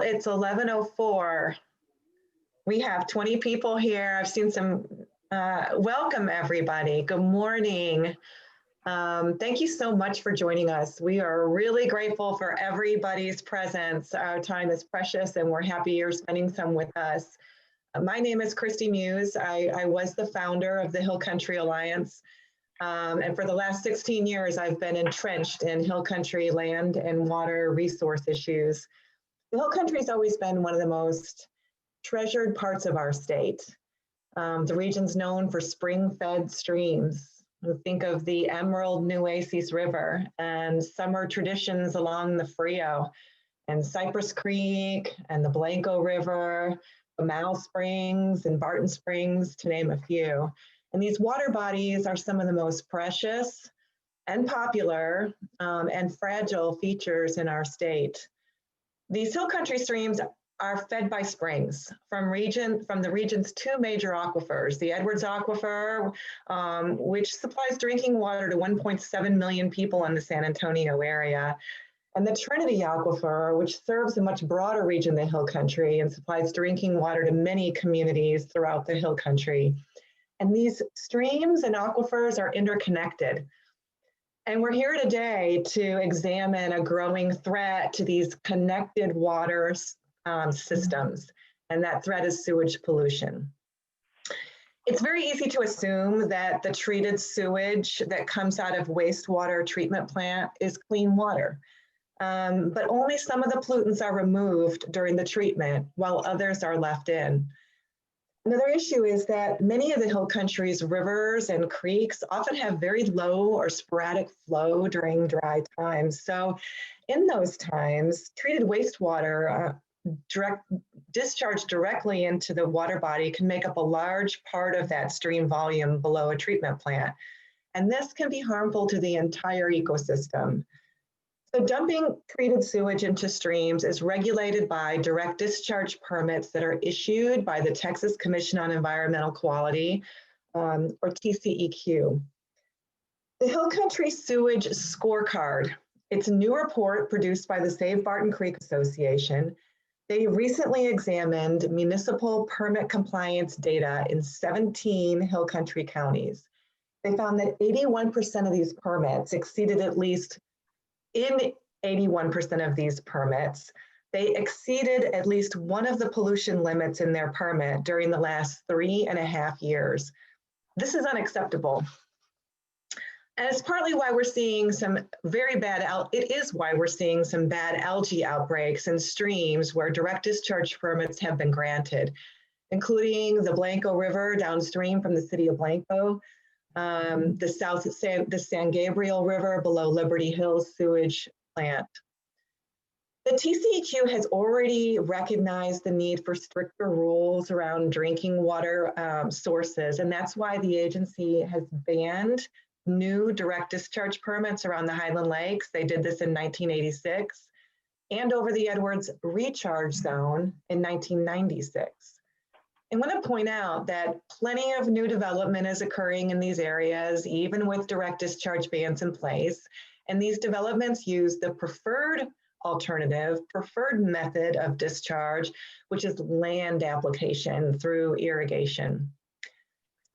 It's 11:04. We have 20 people here. I've seen some, welcome everybody. Good morning. Thank you so much for joining us. We are really grateful for everybody's presence. Our time is precious and we're happy you're spending some with us. My name is Christy Muse. I was the founder of the Hill Country Alliance. And for the last 16 years, I've been entrenched in Hill Country land and water resource issues. The Hill Country has always been one of the most treasured parts of our state. The region's known for spring-fed streams. Think of the Emerald Nueces River and summer traditions along the Frio and Cypress Creek and the Blanco River, the Mal Springs and Barton Springs, to name a few. And these water bodies are some of the most precious and popular and fragile features in our state. These Hill Country streams are fed by springs from the region's two major aquifers, the Edwards Aquifer, which supplies drinking water to 1.7 million people in the San Antonio area, and the Trinity Aquifer, which serves a much broader region than Hill Country and supplies drinking water to many communities throughout the Hill Country. And these streams and aquifers are interconnected. And we're here today to examine a growing threat to these connected water systems, and that threat is sewage pollution. It's very easy to assume that the treated sewage that comes out of wastewater treatment plant is clean water, but only some of the pollutants are removed during the treatment while others are left in. Another issue is that many of the Hill Country's rivers and creeks often have very low or sporadic flow during dry times. So in those times, treated wastewater discharged directly into the water body can make up a large part of that stream volume below a treatment plant. And this can be harmful to the entire ecosystem. So dumping treated sewage into streams is regulated by direct discharge permits that are issued by the Texas Commission on Environmental Quality, or TCEQ. The Hill Country Sewage Scorecard, it's a new report produced by the Save Barton Creek Association. They recently examined municipal permit compliance data in 17 Hill Country counties. They found that 81% of these permits exceeded in 81% of these permits, they exceeded at least one of the pollution limits in their permit during the last 3.5 years. This is unacceptable. And it's partly why we're seeing some bad algae outbreaks in streams where direct discharge permits have been granted, including the Blanco River downstream from the city of Blanco, the San Gabriel River below Liberty Hills sewage plant. The TCEQ has already recognized the need for stricter rules around drinking water sources, and that's why the agency has banned new direct discharge permits around the Highland Lakes. They did this in 1986, and over the Edwards recharge zone in 1996. I want to point out that plenty of new development is occurring in these areas, even with direct discharge bans in place. And these developments use the preferred method of discharge, which is land application through irrigation.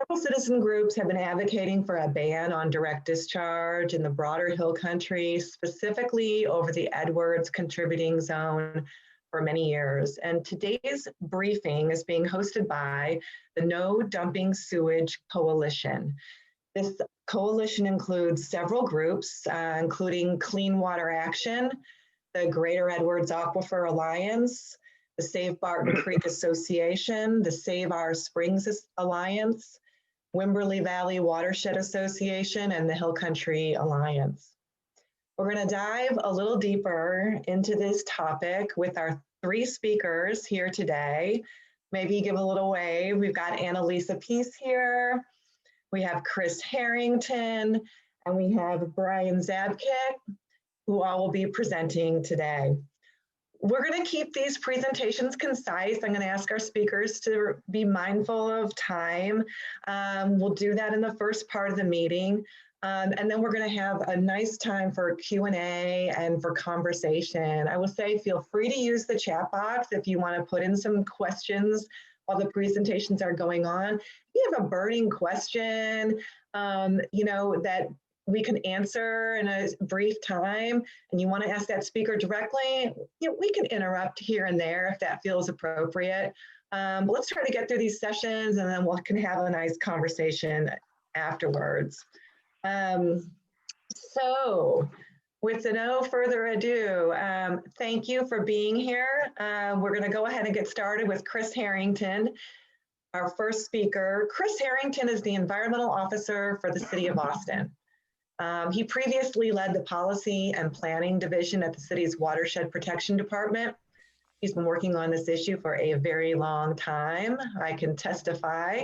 Several citizen groups have been advocating for a ban on direct discharge in the broader Hill Country, specifically over the Edwards contributing zone, for many years. And today's briefing is being hosted by the No Dumping Sewage Coalition. This coalition includes several groups, including Clean Water Action, the Greater Edwards Aquifer Alliance, the Save Barton Creek Association, the Save Our Springs Alliance, Wimberley Valley Watershed Association, and the Hill Country Alliance. We're going to dive a little deeper into this topic with our three speakers here today. Maybe give a little wave. We've got Annalisa Peace here. We have Chris Harrington, and we have Brian Zabkik, who all will be presenting today. We're going to keep these presentations concise. I'm going to ask our speakers to be mindful of time. We'll do that in the first part of the meeting. And then we're going to have a nice time for Q&A and for conversation. I will say, feel free to use the chat box if you want to put in some questions while the presentations are going on. If you have a burning question, that we can answer in a brief time, and you want to ask that speaker directly, we can interrupt here and there if that feels appropriate. But let's try to get through these sessions, and then we can have a nice conversation afterwards. So with no further ado, thank you for being here. We're going to go ahead and get started with Chris Harrington, our first speaker. Chris Harrington is the Environmental Officer for the City of Austin. He previously led the Policy and Planning Division at the city's Watershed Protection Department. He's been working on this issue for a very long time, I can testify.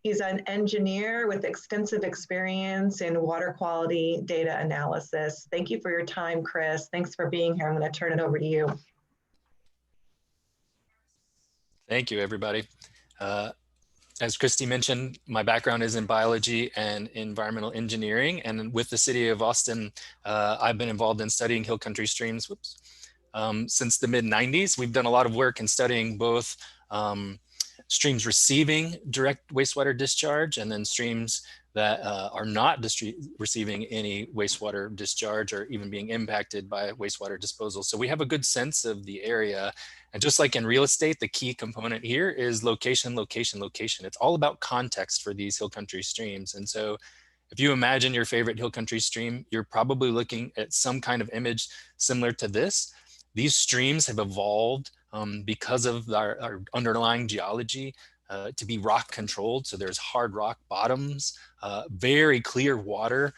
He's an engineer with extensive experience in water quality data analysis. Thank you for your time, Chris. Thanks for being here. I'm going to turn it over to you. Thank you, everybody. As Christy mentioned, my background is in biology and environmental engineering. And with the City of Austin, I've been involved in studying hill country streams since the mid-90s. We've done a lot of work in studying both streams receiving direct wastewater discharge, and then streams that are not receiving any wastewater discharge or even being impacted by wastewater disposal. So we have a good sense of the area. And just like in real estate, the key component here is location, location, location. It's all about context for these hill country streams. And so if you imagine your favorite hill country stream, you're probably looking at some kind of image similar to this. These streams have evolved because of our underlying geology to be rock controlled. So there's hard rock bottoms, very clear water,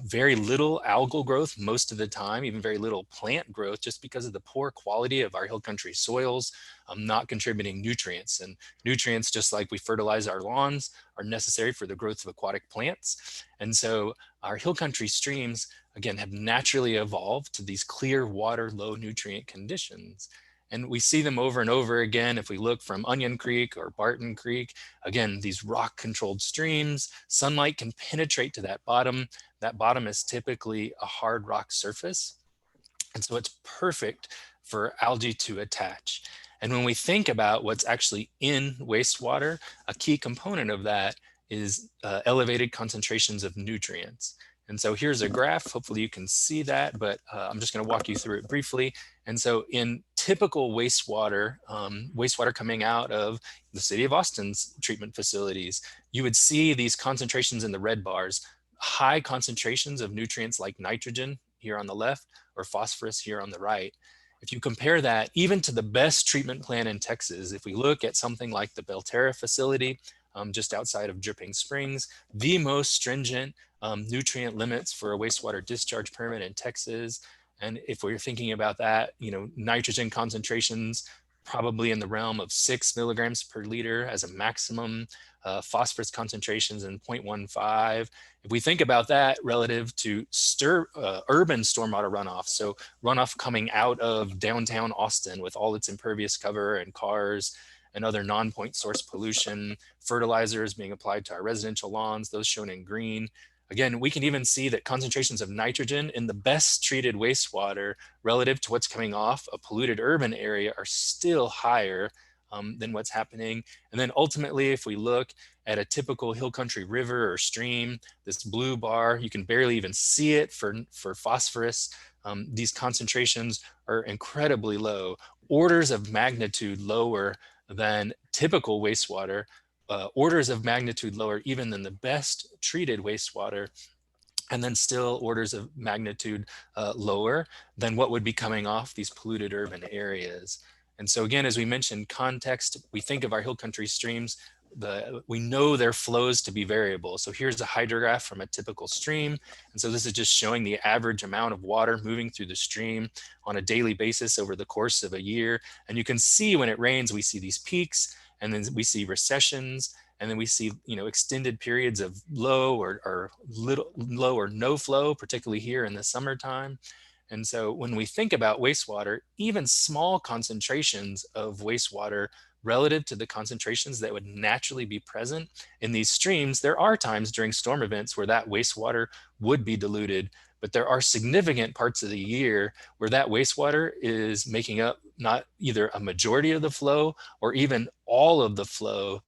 very little algal growth most of the time, even very little plant growth, just because of the poor quality of our hill country soils, not contributing nutrients. And nutrients, just like we fertilize our lawns, are necessary for the growth of aquatic plants. And so our hill country streams, again, have naturally evolved to these clear water, low nutrient conditions. And we see them over and over again. If we look from Onion Creek or Barton Creek, again, these rock controlled streams, sunlight can penetrate to that bottom. That bottom is typically a hard rock surface. And so it's perfect for algae to attach. And when we think about what's actually in wastewater, a key component of that is elevated concentrations of nutrients. And so here's a graph. Hopefully you can see that, but I'm just going to walk you through it briefly. And so in typical wastewater, wastewater coming out of the City of Austin's treatment facilities, you would see these concentrations in the red bars, high concentrations of nutrients like nitrogen here on the left or phosphorus here on the right. If you compare that even to the best treatment plant in Texas, if we look at something like the Belterra facility, just outside of Dripping Springs, the most stringent nutrient limits for a wastewater discharge permit in Texas. And if we're thinking about that, nitrogen concentrations probably in the realm of 6 milligrams per liter as a maximum, phosphorus concentrations in 0.15. If we think about that relative to urban stormwater runoff, so runoff coming out of downtown Austin with all its impervious cover and cars and other non-point source pollution, fertilizers being applied to our residential lawns, those shown in green. Again, we can even see that concentrations of nitrogen in the best treated wastewater relative to what's coming off a polluted urban area are still higher than what's happening. And then ultimately, if we look at a typical hill country river or stream, this blue bar, you can barely even see it for phosphorus. These concentrations are incredibly low, orders of magnitude lower than typical wastewater, orders of magnitude lower even than the best treated wastewater, and then still orders of magnitude lower than what would be coming off these polluted urban areas. And so again, as we mentioned, context, we think of our hill country streams, we know their flows to be variable. So here's a hydrograph from a typical stream. And so this is just showing the average amount of water moving through the stream on a daily basis over the course of a year. And you can see when it rains, we see these peaks, and then we see recessions, and then we see extended periods of low or no flow, particularly here in the summertime. And so when we think about wastewater, even small concentrations of wastewater relative to the concentrations that would naturally be present in these streams, there are times during storm events where that wastewater would be diluted, but there are significant parts of the year where that wastewater is making up not either a majority of the flow or even all of the flow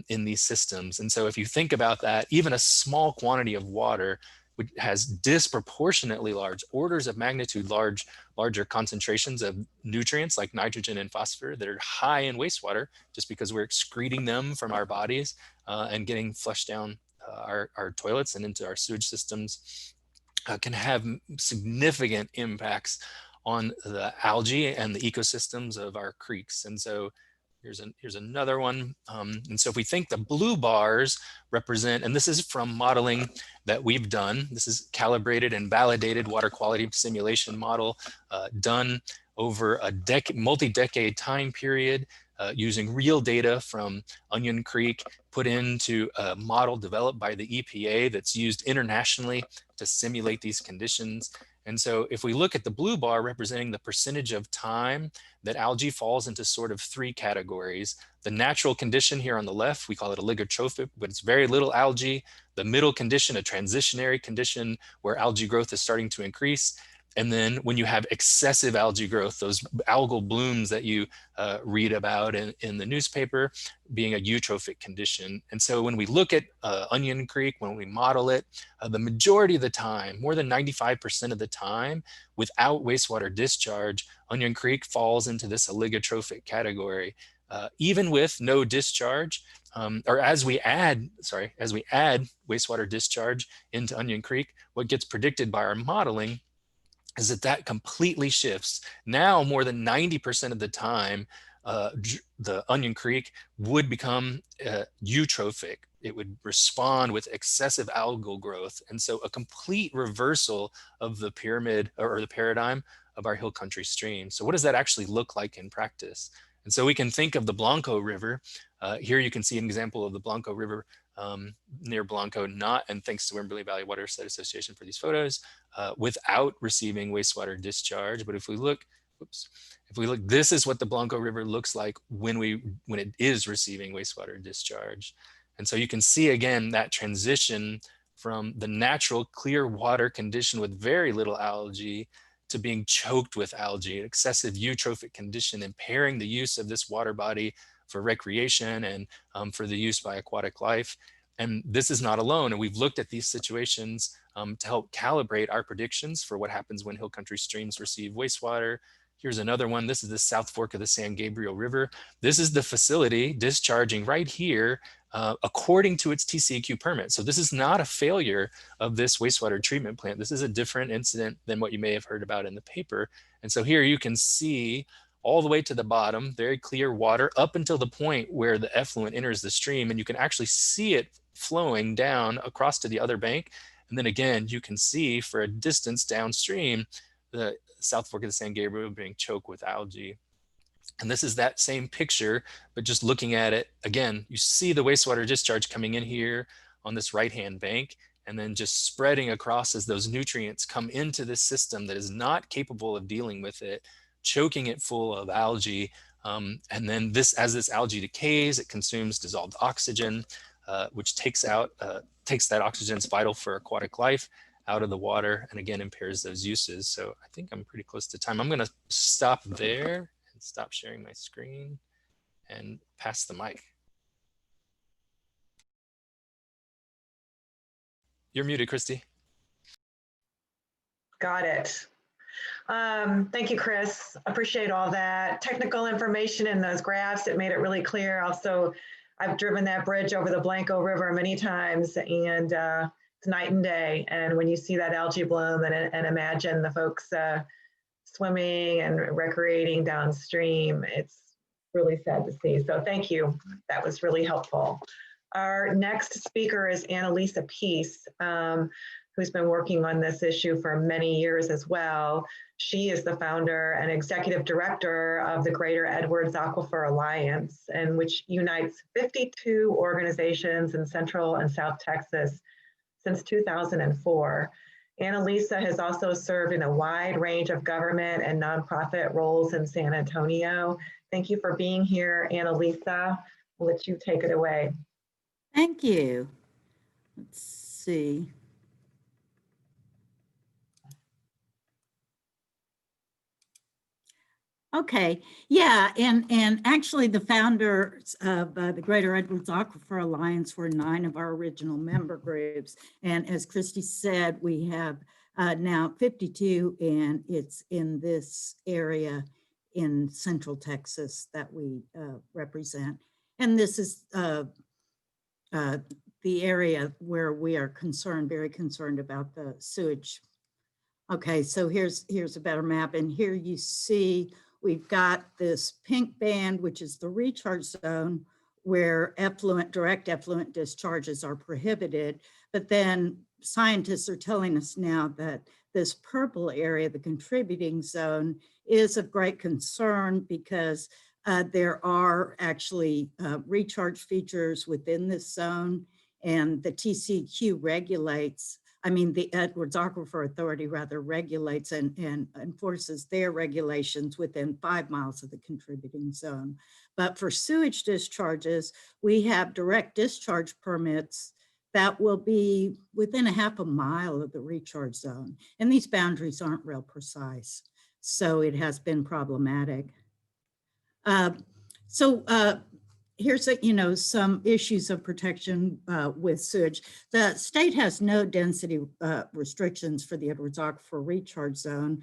in these systems. And so if you think about that, even a small quantity of water which has disproportionately large, orders of magnitude larger concentrations of nutrients like nitrogen and phosphorus that are high in wastewater just because we're excreting them from our bodies and getting flushed down our toilets and into our sewage systems can have significant impacts on the algae and the ecosystems of our creeks. And so here's another one. And so if we think the blue bars represent, and this is from modeling that we've done, this is calibrated and validated water quality simulation model done over a multi-decade time period using real data from Onion Creek, put into a model developed by the EPA that's used internationally to simulate these conditions. And so if we look at the blue bar representing the percentage of time that algae falls into sort of three categories. The natural condition here on the left, we call it oligotrophic, but it's very little algae. The middle condition, a transitionary condition where algae growth is starting to increase. And then when you have excessive algae growth, those algal blooms that you read about in the newspaper being a eutrophic condition. And so when we look at Onion Creek, when we model it, the majority of the time, more than 95% of the time, without wastewater discharge, Onion Creek falls into this oligotrophic category. Even with no discharge, or as we add wastewater discharge into Onion Creek, what gets predicted by our modeling is that completely shifts. Now, more than 90% of the time, the Onion Creek would become eutrophic. It would respond with excessive algal growth. And so a complete reversal of the pyramid or the paradigm of our hill country stream. So what does that actually look like in practice? And so we can think of the Blanco River. Here you can see an example of the Blanco River near Blanco, and thanks to Wimberley Valley Watershed Association for these photos, without receiving wastewater discharge. But if we look, this is what the Blanco River looks like when it is receiving wastewater discharge. And so you can see again that transition from the natural clear water condition with very little algae to being choked with algae, an excessive eutrophic condition, impairing the use of this water body for recreation and for the use by aquatic life. And this is not alone. And we've looked at these situations to help calibrate our predictions for what happens when hill country streams receive wastewater. Here's another one. This is the South Fork of the San Gabriel River. This is the facility discharging right here according to its TCEQ permit. So this is not a failure of this wastewater treatment plant. This is a different incident than what you may have heard about in the paper. And so here you can see all the way to the bottom, very clear water up until the point where the effluent enters the stream, and you can actually see it flowing down across to the other bank. And then again, you can see for a distance downstream, the South Fork of the San Gabriel being choked with algae. And this is that same picture, but just looking at it again, you see the wastewater discharge coming in here on this right-hand bank, and then just spreading across as those nutrients come into this system that is not capable of dealing with it, choking it full of algae. And then as this algae decays, it consumes dissolved oxygen, which takes that oxygen that's vital for aquatic life out of the water, and again, impairs those uses. So I think I'm pretty close to time. I'm gonna stop there and stop sharing my screen and pass the mic. You're muted, Christy. Got it. Thank you, Chris. Appreciate all that technical information and those graphs. It made it really clear. Also, I've driven that bridge over the Blanco River many times, and it's night and day. And when you see that algae bloom and imagine the folks swimming and recreating downstream, it's really sad to see. So thank you. That was really helpful. Our next speaker is Annalisa Peace, who's been working on this issue for many years as well. She is the founder and executive director of the Greater Edwards Aquifer Alliance, and which unites 52 organizations in Central and South Texas since 2004. Annalisa has also served in a wide range of government and nonprofit roles in San Antonio. Thank you for being here, Annalisa. I'll let you take it away. Thank you. Let's see. Okay, yeah, and actually the founders of the Greater Edwards Aquifer Alliance were 9 of our original member groups. And as Christy said, we have now 52, and it's in this area in Central Texas that we represent. And this is the area where we are concerned, very concerned about the sewage. Okay, so here's a better map, and here you see we've got this pink band, which is the recharge zone, where direct effluent discharges are prohibited. But then scientists are telling us now that this purple area, the contributing zone, is of great concern because there are actually recharge features within this zone, and the TCEQ regulates, the Edwards Aquifer Authority rather regulates and enforces their regulations within 5 miles of the contributing zone. But for sewage discharges, we have direct discharge permits that will be within a half a mile of the recharge zone. And these boundaries aren't real precise. So it has been problematic. Here's some issues of protection with sewage. The state has no density restrictions for the Edwards Aquifer recharge zone.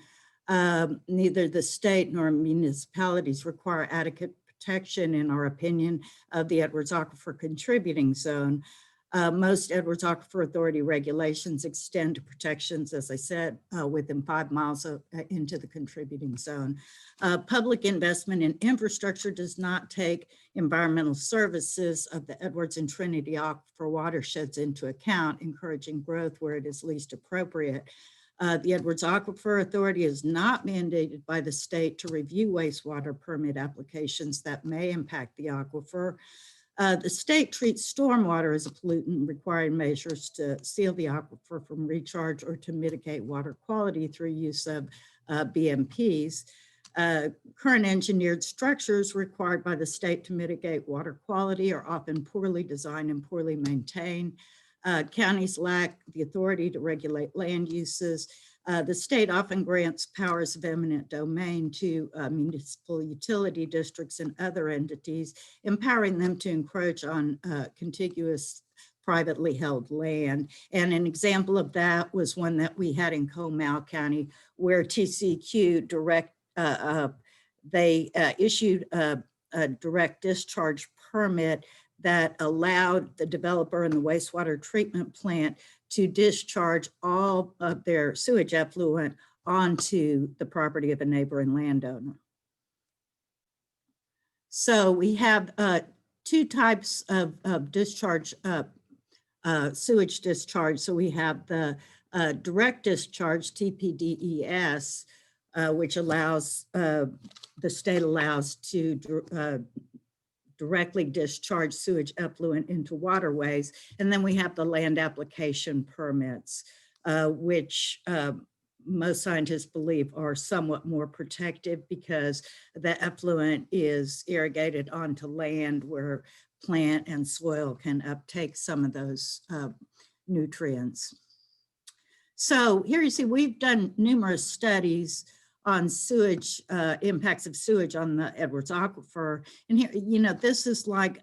Neither the state nor municipalities require adequate protection, in our opinion, of the Edwards Aquifer contributing zone. Most Edwards Aquifer Authority regulations extend to protections, as I said, within 5 miles into the contributing zone. Public investment in infrastructure does not take environmental services of the Edwards and Trinity Aquifer watersheds into account, encouraging growth where it is least appropriate. The Edwards Aquifer Authority is not mandated by the state to review wastewater permit applications that may impact the aquifer. The state treats stormwater as a pollutant, requiring measures to seal the aquifer from recharge or to mitigate water quality through use of BMPs. Current engineered structures required by the state to mitigate water quality are often poorly designed and poorly maintained. Counties lack the authority to regulate land uses. The state often grants powers of eminent domain to municipal utility districts and other entities, empowering them to encroach on contiguous privately held land. And an example of that was one that we had in Comal County, where TCEQ they issued a direct discharge permit that allowed the developer and the wastewater treatment plant to discharge all of their sewage effluent onto the property of a neighboring landowner. So we have 2 types of discharge, sewage discharge. So we have the direct discharge, TPDES, which allows, the state allows to directly discharge sewage effluent into waterways. And then we have the land application permits, which most scientists believe are somewhat more protective because the effluent is irrigated onto land where plant and soil can uptake some of those nutrients. So here you see, we've done numerous studies on sewage, impacts of sewage on the Edwards Aquifer. And here, this is like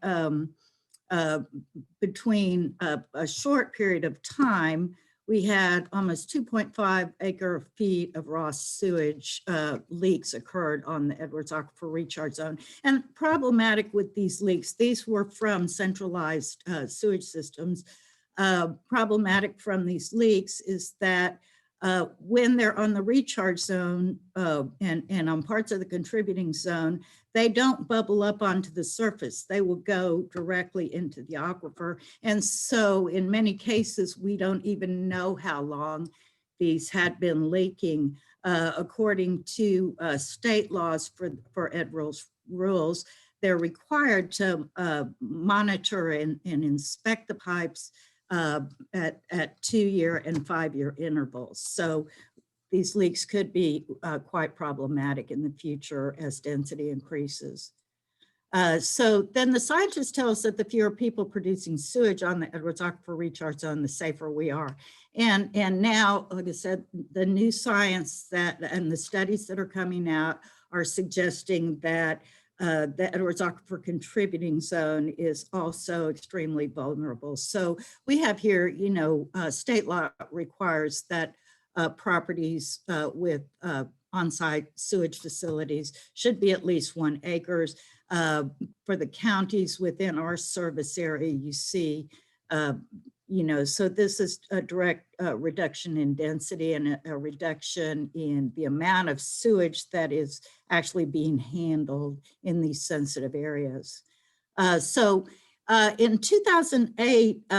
between a short period of time, we had almost 2.5 acre feet of raw sewage leaks occurred on the Edwards Aquifer recharge zone. And problematic with these leaks, these were from centralized sewage systems. Problematic from these leaks is that when they're on the recharge zone and on parts of the contributing zone, they don't bubble up onto the surface. They will go directly into the aquifer. And so in many cases, we don't even know how long these had been leaking. According to state laws for Edwards rules, they're required to monitor and inspect the pipes at 2-year and 5-year intervals. So these leaks could be quite problematic in the future as density increases. So then the scientists tell us that the fewer people producing sewage on the Edwards Aquifer Recharge Zone, the safer we are. And now, like I said, the new science and the studies that are coming out are suggesting that the Edwards Aquifer Contributing Zone is also extremely vulnerable. So we have here, state law requires that properties with on-site sewage facilities should be at least 1 acre. For the counties within our service area, you see, so this is a direct reduction in density and a reduction in the amount of sewage that is actually being handled in these sensitive areas. In 2008,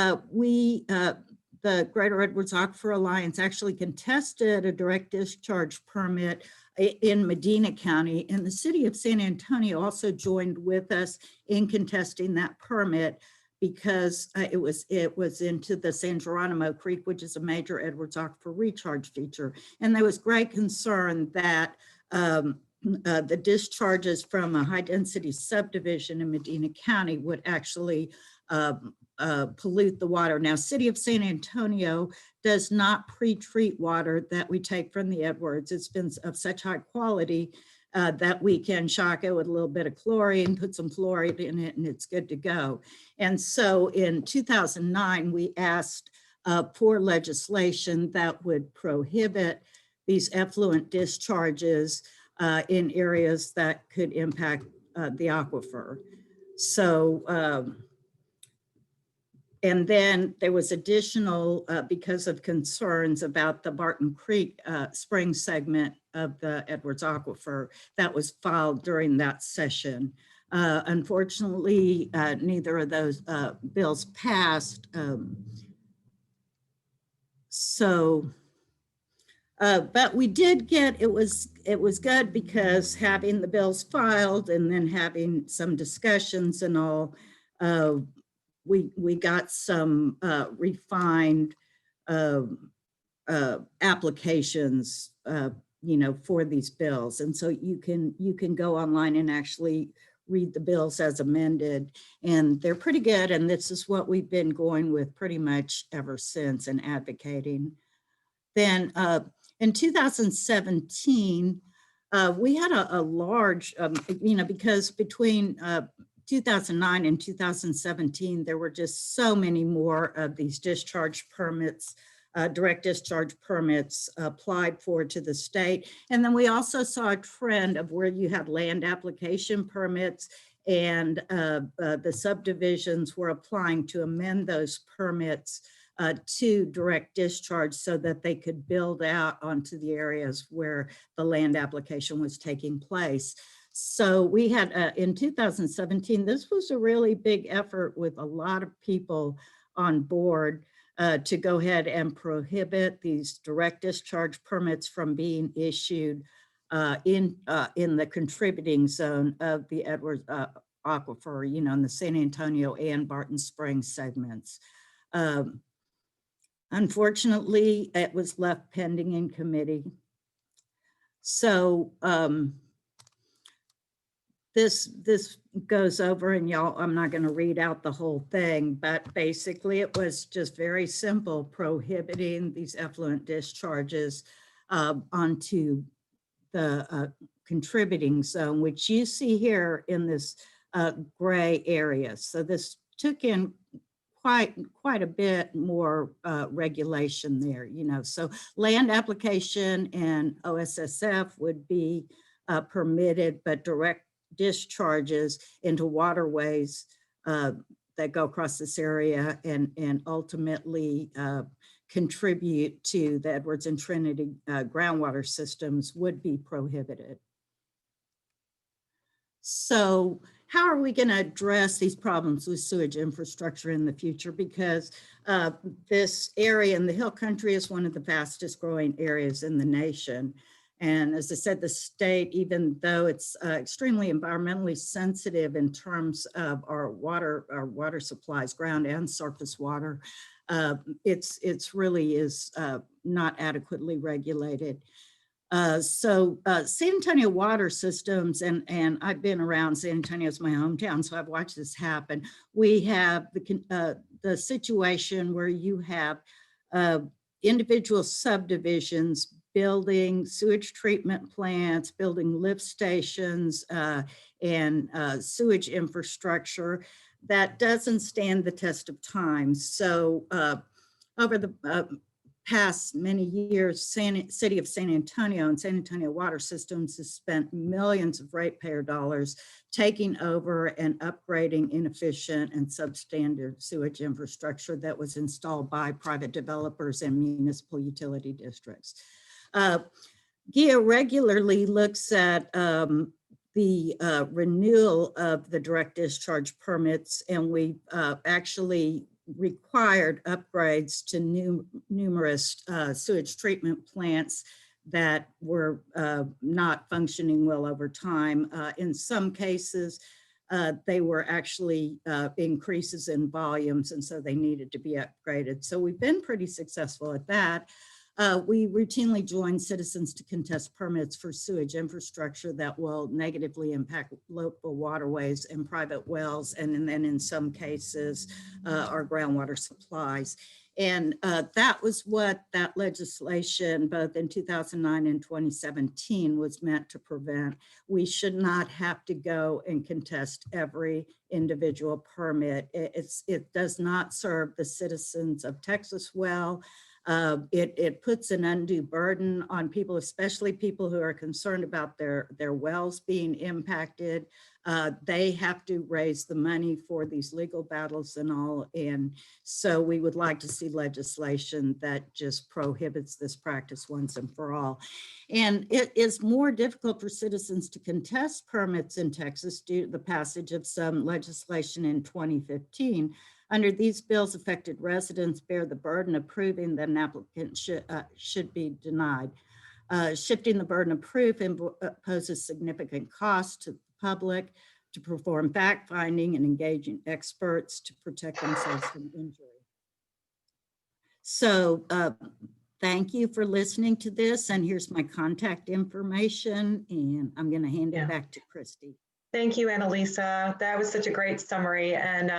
the Greater Edwards Aquifer Alliance actually contested a direct discharge permit in Medina County, and the city of San Antonio also joined with us in contesting that permit because it was into the San Geronimo Creek, which is a major Edwards Aquifer recharge feature. And there was great concern that the discharges from a high density subdivision in Medina County would actually pollute the water. Now, City of San Antonio does not pre-treat water that we take from the Edwards. It's been of such high quality that we can shock it with a little bit of chlorine, put some fluoride in it, and it's good to go. And so in 2009, we asked for legislation that would prohibit these effluent discharges in areas that could impact the aquifer. So, and then there was additional, because of concerns about the Barton Creek spring segment of the Edwards Aquifer that was filed during that session. Unfortunately, neither of those bills passed. But we did get, it was good because having the bills filed and then having some discussions and all, we got some refined applications, for these bills. And so you can go online and actually read the bills as amended, and they're pretty good. And this is what we've been going with pretty much ever since and advocating. Then in 2017, we had a large, because between 2009 and 2017, there were just so many more of these discharge permits, direct discharge permits applied for to the state. And then we also saw a trend of where you had land application permits, and the subdivisions were applying to amend those permits to direct discharge so that they could build out onto the areas where the land application was taking place. So we had, in 2017, this was a really big effort with a lot of people on board to go ahead and prohibit these direct discharge permits from being issued in the contributing zone of the Edwards Aquifer, in the San Antonio and Barton Springs segments. Unfortunately, it was left pending in committee. So this goes over, and y'all, I'm not going to read out the whole thing, but basically it was just very simple, prohibiting these effluent discharges onto the contributing zone, which you see here in this gray area. So this took in quite a bit more regulation there, so land application and OSSF would be permitted, but direct discharges into waterways that go across this area and ultimately contribute to the Edwards and Trinity groundwater systems would be prohibited. So how are we going to address these problems with sewage infrastructure in the future? Because this area in the Hill Country is one of the fastest growing areas in the nation. And as I said, the state, even though it's extremely environmentally sensitive in terms of our water supplies, ground and surface water, It's really is not adequately regulated. San Antonio water systems, and I've been around San Antonio, it's my hometown, so I've watched this happen. We have the situation where you have individual subdivisions building sewage treatment plants, building lift stations, and sewage infrastructure that doesn't stand the test of time. So over the past many years, City of San Antonio and San Antonio Water Systems has spent millions of ratepayer dollars taking over and upgrading inefficient and substandard sewage infrastructure that was installed by private developers and municipal utility districts. GEA regularly looks at the renewal of the direct discharge permits, and we actually required upgrades to numerous sewage treatment plants that were not functioning well over time. In some cases, they were actually increases in volumes, and so they needed to be upgraded. So we've been pretty successful at that. We routinely join citizens to contest permits for sewage infrastructure that will negatively impact local waterways and private wells, and then in some cases, our groundwater supplies. And that was what that legislation, both in 2009 and 2017, was meant to prevent. We should not have to go and contest every individual permit. It does not serve the citizens of Texas well. It puts an undue burden on people, especially people who are concerned about their wells being impacted. They have to raise the money for these legal battles and all. And so we would like to see legislation that just prohibits this practice once and for all. And it is more difficult for citizens to contest permits in Texas due to the passage of some legislation in 2015. Under these bills, affected residents bear the burden of proving that an applicant should be denied. Shifting the burden of proof poses significant cost to the public to perform fact-finding and engaging experts to protect themselves from injury. So thank you for listening to this, and here's my contact information, and I'm going to hand it back to Christy. Thank you, Annalisa. That was such a great summary. And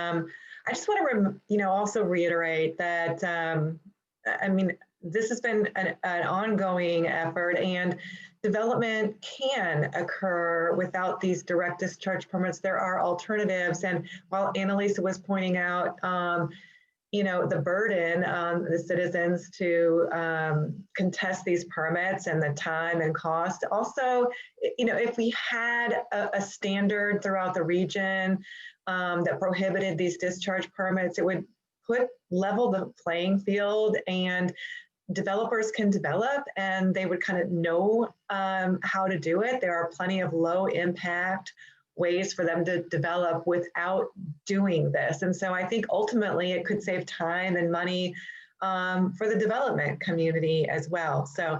I just want to, also reiterate that, I mean, this has been an ongoing effort, and development can occur without these direct discharge permits. There are alternatives. And while Annalisa was pointing out, the burden on the citizens to contest these permits and the time and cost. Also, if we had a standard throughout the region that prohibited these discharge permits, it would level the playing field, and developers can develop and they would kind of know how to do it. There are plenty of low impact ways for them to develop without doing this. And so I think ultimately it could save time and money for the development community as well. So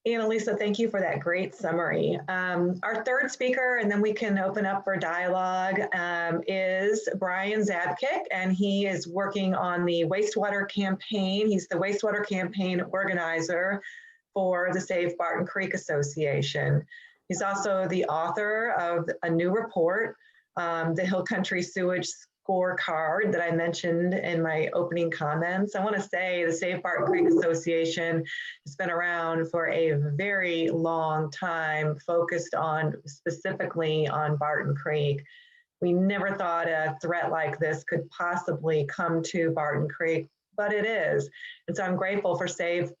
Annalisa, thank you for that great summary. Our third speaker, and then we can open up for dialogue, is Brian Zabkick, and he is working on the wastewater campaign. He's the wastewater campaign organizer for the Save Barton Creek Association. He's also the author of a new report, the Hill Country Sewage Scorecard that I mentioned in my opening comments. I want to say the Save Barton Creek Association has been around for a very long time, focused on specifically on Barton Creek. We never thought a threat like this could possibly come to Barton Creek, but it is. And so I'm grateful for Save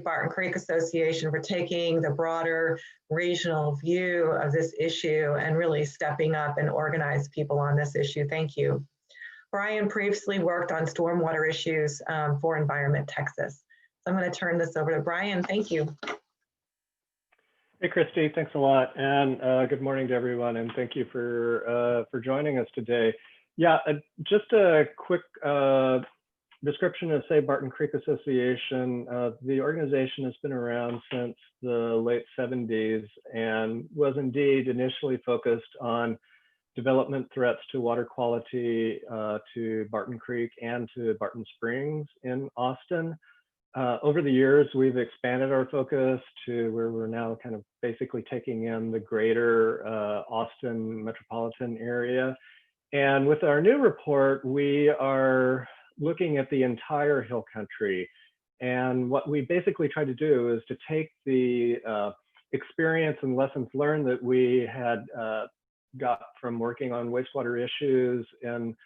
Barton Creek Association for taking the broader regional view of this issue and really stepping up and organize people on this issue. Thank you. Brian previously worked on stormwater issues for Environment Texas. So I'm going to turn this over to Brian. Thank you. Hey, Christy, thanks a lot. And good morning to everyone. And thank you for joining us today. Yeah, just a quick description of Save Barton Creek Association. The organization has been around since the late 70s and was indeed initially focused on development threats to water quality to Barton Creek and to Barton Springs in Austin. Over the years, we've expanded our focus to where we're now kind of basically taking in the greater Austin metropolitan area. And with our new report, we are looking at the entire Hill Country. And what we basically try to do is to take the experience and lessons learned that we had got from working on wastewater issues in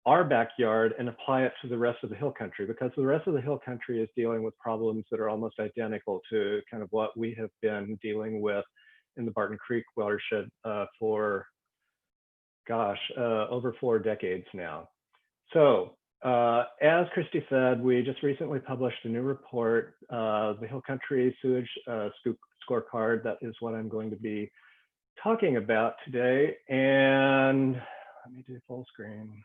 our backyard and apply it to the rest of the Hill Country, because the rest of the Hill Country is dealing with problems that are almost identical to kind of what we have been dealing with in the Barton Creek watershed for, gosh, over 4 decades now. So as Christy said, we just recently published a new report, the Hill Country Sewage Scorecard. That is what I'm going to be talking about today. And let me do full screen.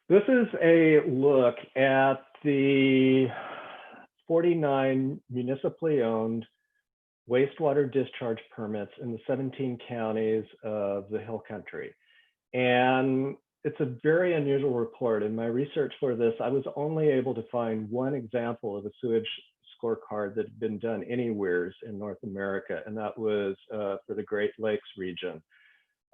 This is a look at the 49 municipally owned wastewater discharge permits in the 17 counties of the Hill Country. And it's a very unusual report. In my research for this, I was only able to find one example of a sewage scorecard that had been done anywhere in North America, and that was for the Great Lakes region.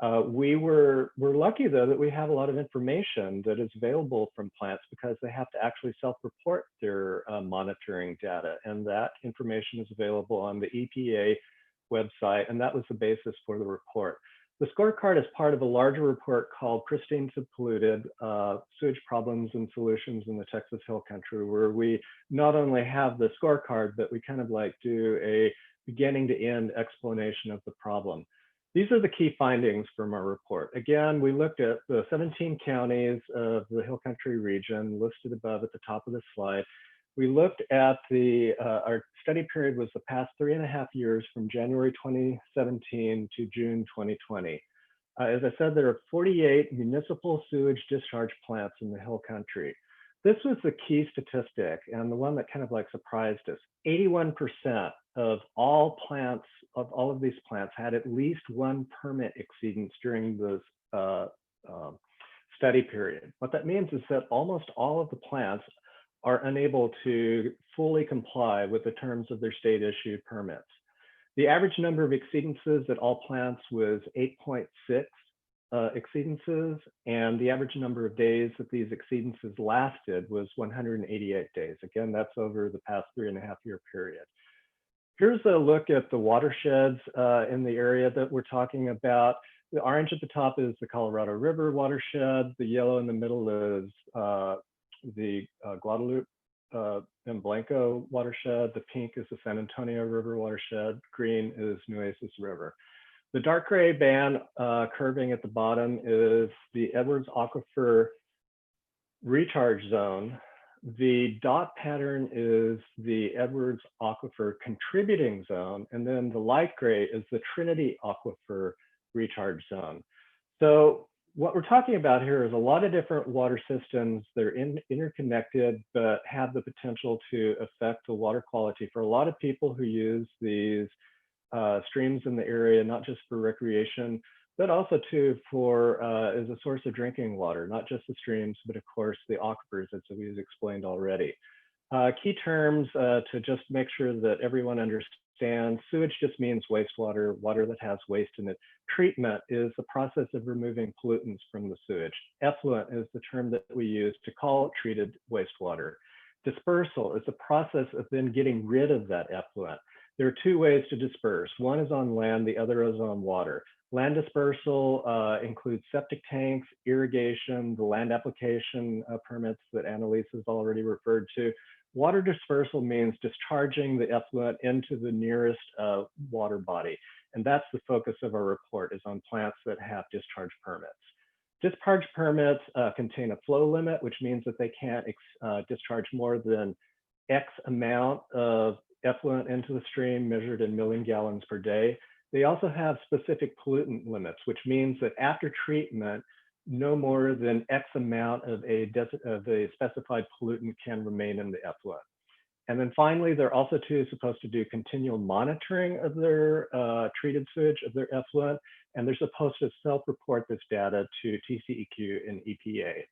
We're lucky though that we have a lot of information that is available from plants because they have to actually self-report their monitoring data, and that information is available on the EPA website, and that was the basis for the report. The scorecard is part of a larger report called Pristine to Polluted, Sewage Problems and Solutions in the Texas Hill Country, where we not only have the scorecard, but we kind of like do a beginning to end explanation of the problem. These are the key findings from our report. Again, we looked at the 17 counties of the Hill Country region listed above at the top of the slide. We looked at our study period was the past 3.5 years from January 2017 to June 2020. As I said, there are 48 municipal sewage discharge plants in the Hill Country. This was the key statistic and the one that kind of like surprised us. 81% of all plants, of all of these plants, had at least one permit exceedance during this study period. What that means is that almost all of the plants are unable to fully comply with the terms of their state issued permits. The average number of exceedances at all plants was 8.6 exceedances, and the average number of days that these exceedances lasted was 188 days. Again, that's over the past 3.5-year period. Here's a look at the watersheds in the area that we're talking about. The orange at the top is the Colorado River watershed. The yellow in the middle is the Guadalupe and Blanco watershed. The pink is the San Antonio River watershed. Green is Nueces River. The dark gray band curving at the bottom is the Edwards Aquifer recharge zone. The dot pattern is the Edwards Aquifer contributing zone, and then the light gray is the Trinity Aquifer recharge zone. So what we're talking about here is a lot of different water systems that are interconnected, but have the potential to affect the water quality for a lot of people who use these streams in the area, not just for recreation, but also too for as a source of drinking water, not just the streams, but of course the aquifers, as we've explained already. Key terms to just make sure that everyone understands: sewage just means wastewater, water that has waste in it. Treatment is the process of removing pollutants from the sewage. Effluent is the term that we use to call treated wastewater. Dispersal is the process of then getting rid of that effluent. There are 2 ways to disperse. One is on land, the other is on water. Land dispersal includes septic tanks, irrigation, the land application permits that Annalise has already referred to. Water dispersal means discharging the effluent into the nearest water body. And that's the focus of our report, is on plants that have discharge permits. Discharge permits contain a flow limit, which means that they can't discharge more than X amount of effluent into the stream measured in million gallons per day. They also have specific pollutant limits, which means that after treatment, no more than X amount of a specified pollutant can remain in the effluent. And then finally, they're also supposed to do continual monitoring of their treated sewage, of their effluent, and they're supposed to self-report this data to TCEQ and EPA.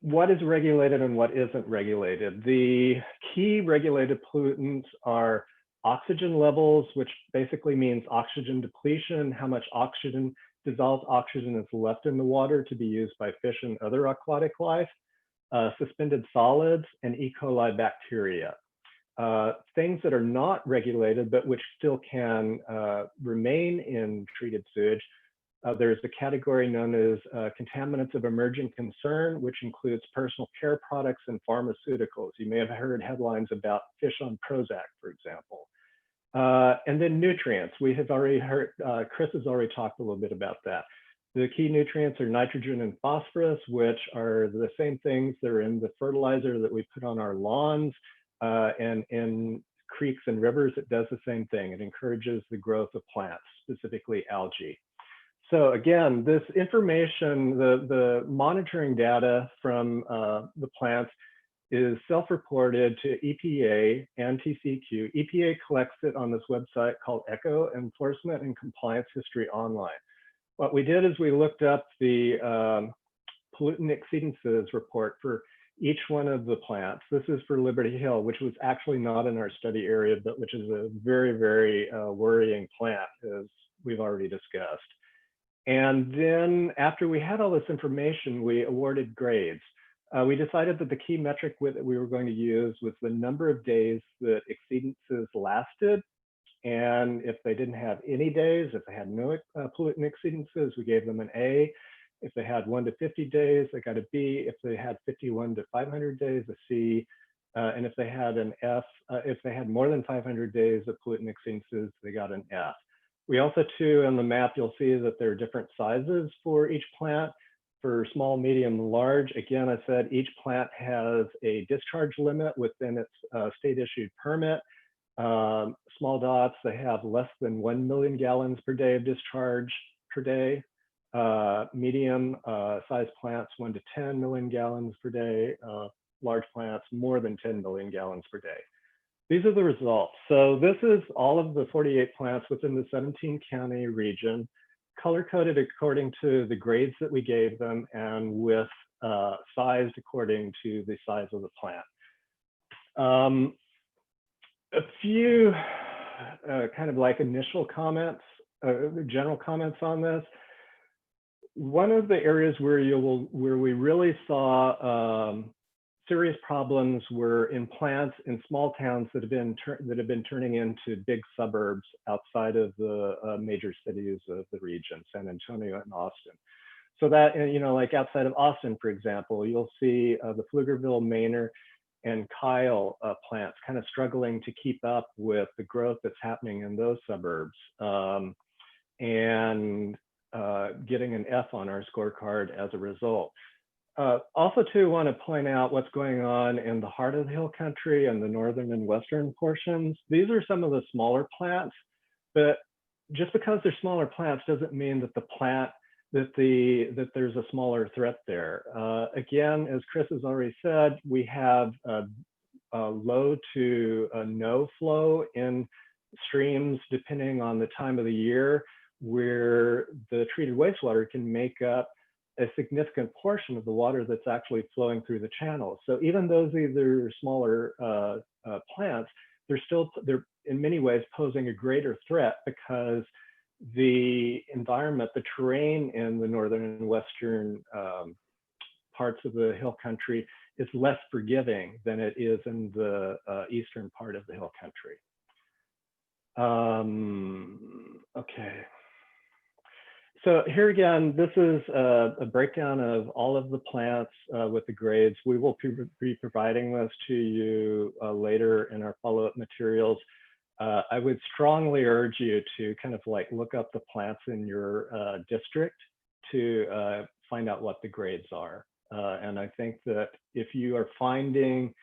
What is regulated and what isn't regulated? The key regulated pollutants are oxygen levels, which basically means oxygen depletion, how much oxygen, dissolved oxygen is left in the water to be used by fish and other aquatic life, suspended solids, and E. coli bacteria. Things that are not regulated, but which still can remain in treated sewage, there's a category known as contaminants of emerging concern, which includes personal care products and pharmaceuticals. You may have heard headlines about fish on Prozac, for example. And then nutrients. We have already heard, Chris has already talked a little bit about that. The key nutrients are nitrogen and phosphorus, which are the same things that are in the fertilizer that we put on our lawns, and in creeks and rivers. It does the same thing. It encourages the growth of plants, specifically algae. So again, this information, the monitoring data from the plants is self-reported to EPA and TCEQ. EPA collects it on this website called ECHO, Enforcement and Compliance History Online. What we did is we looked up the pollutant exceedances report for each one of the plants. This is for Liberty Hill, which was actually not in our study area, but which is a very, very worrying plant, as we've already discussed. And then after we had all this information, we awarded grades. We decided that the key metric that we were going to use was the number of days that exceedances lasted. And if they didn't have any days, if they had no pollutant exceedances, we gave them an A. If they had 1 to 50 days, they got a B. If they had 51 to 500 days, a C. And if they had an F, if they had more than 500 days of pollutant exceedances, they got an F. We also, too, on the map, you'll see that there are different sizes for each plant. For small, medium, large, again, I said each plant has a discharge limit within its state-issued permit. Small dots, they have less than 1 million gallons per day of discharge per day. Medium size plants, 1 to 10 million gallons per day. Large plants, more than 10 million gallons per day. These are the results. So this is all of the 48 plants within the 17 county region, color-coded according to the grades that we gave them and with sized according to the size of the plant. A few kind of like initial comments, general comments on this. One of the areas where we really saw serious problems were in plants in small towns that have been turning into big suburbs outside of the major cities of the region, San Antonio and Austin. So that, you know, like outside of Austin, for example, you'll see the Pflugerville, Manor, and Kyle plants kind of struggling to keep up with the growth that's happening in those suburbs, and getting an F on our scorecard as a result. Also, too, want to point out what's going on in the heart of the hill country and the northern and western portions. These are some of the smaller plants, but just because they're smaller plants doesn't mean that that there's a smaller threat there. Again, as Chris has already said, we have low to no flow in streams depending on the time of the year, where the treated wastewater can make up a significant portion of the water that's actually flowing through the channel. So even though these are smaller plants, they're in many ways posing a greater threat because the environment, the terrain in the northern and western parts of the hill country is less forgiving than it is in the eastern part of the hill country. Okay. So here again, this is a breakdown of all of the plants with the grades. We will be providing this to you later in our follow-up materials. I would strongly urge you to kind of like look up the plants in your district to find out what the grades are. And I think that if you are finding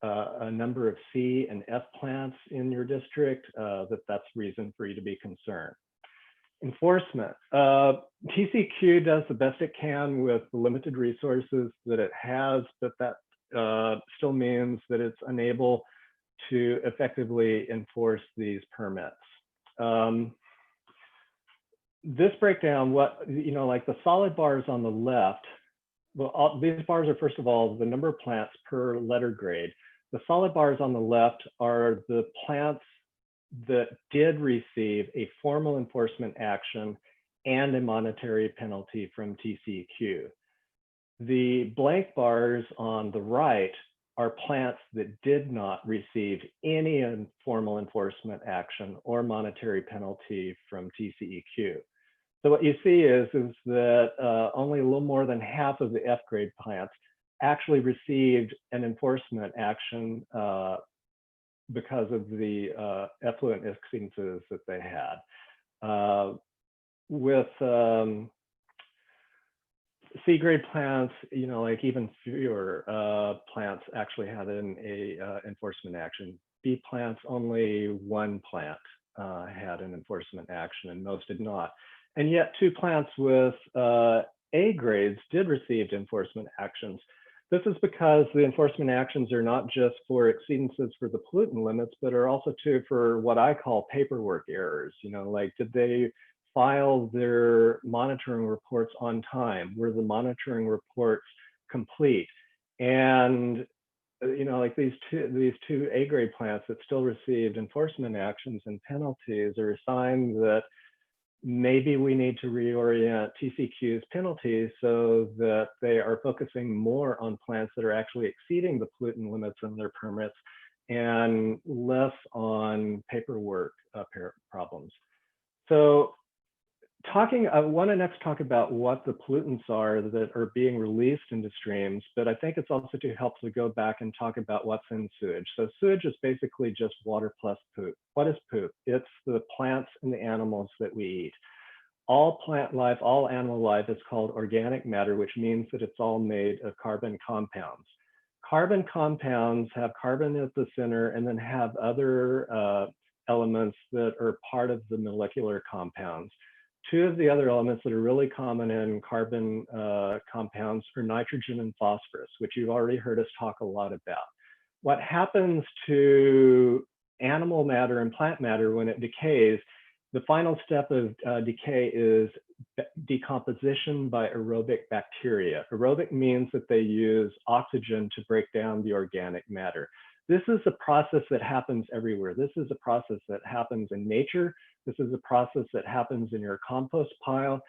a number of C and F plants in your district, that's reason for you to be concerned. Enforcement. TCEQ does the best it can with the limited resources that it has, but that still means that it's unable to effectively enforce these permits. This breakdown, like the solid bars on the left, well, these bars are, first of all, the number of plants per letter grade. The solid bars on the left are the plants that did receive a formal enforcement action and a monetary penalty from TCEQ. The blank bars on the right are plants that did not receive any formal enforcement action or monetary penalty from TCEQ. So what you see is that only a little more than half of the F grade plants actually received an enforcement action because of the effluent exceedances that they had. With C grade plants, like even fewer plants actually had an enforcement action. B plants, only one plant had an enforcement action, and most did not. And yet 2 plants with A grades did receive enforcement actions. This is because the enforcement actions are not just for exceedances for the pollutant limits, but are also too for what I call paperwork errors. Like, did they file their monitoring reports on time? Were the monitoring reports complete? And like these two A grade plants that still received enforcement actions and penalties are a sign that maybe we need to reorient TCEQ's penalties so that they are focusing more on plants that are actually exceeding the pollutant limits in their permits and less on paperwork problems. So I want to next talk about what the pollutants are that are being released into streams, but I think it's also to help to go back and talk about what's in sewage. So sewage is basically just water plus poop. What is poop? It's the plants and the animals that we eat. All plant life, all animal life is called organic matter, which means that it's all made of carbon compounds. Carbon compounds have carbon at the center and then have other elements that are part of the molecular compounds. 2 of the other elements that are really common in carbon compounds are nitrogen and phosphorus, which you've already heard us talk a lot about. What happens to animal matter and plant matter when it decays, the final step of decay is decomposition by aerobic bacteria. Aerobic means that they use oxygen to break down the organic matter. This is a process that happens everywhere. This is a process that happens in nature. This is a process that happens in your compost pile.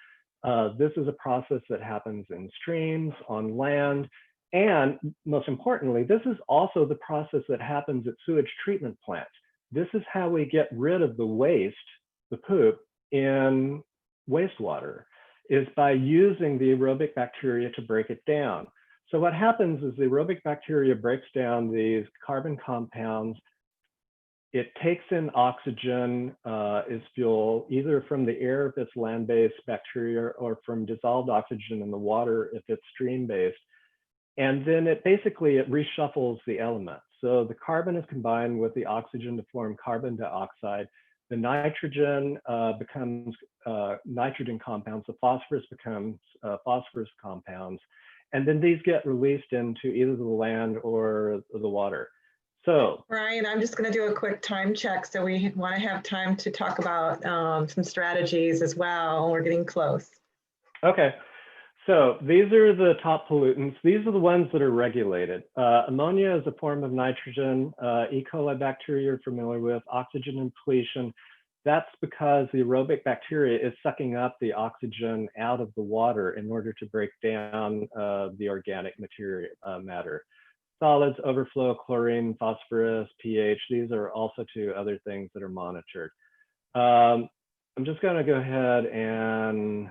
This is a process that happens in streams, on land, and most importantly, this is also the process that happens at sewage treatment plants. This is how we get rid of the waste, the poop, in wastewater, is by using the aerobic bacteria to break it down. So what happens is the aerobic bacteria breaks down these carbon compounds. It takes in oxygen as fuel, either from the air if it's land-based bacteria or from dissolved oxygen in the water if it's stream-based. And then it reshuffles the elements. So the carbon is combined with the oxygen to form carbon dioxide. The nitrogen becomes nitrogen compounds. The phosphorus becomes phosphorus compounds. And then these get released into either the land or the water. So Brian, I'm just going to do a quick time check. So we want to have time to talk about some strategies as well. We're getting close. Okay. So these are the top pollutants. These are the ones that are regulated. Ammonia is a form of nitrogen. E. coli bacteria you're familiar with, oxygen and depletion. That's because the aerobic bacteria is sucking up the oxygen out of the water in order to break down the organic matter. Solids, overflow, chlorine, phosphorus, pH. These are also 2 other things that are monitored. I'm just going to go ahead and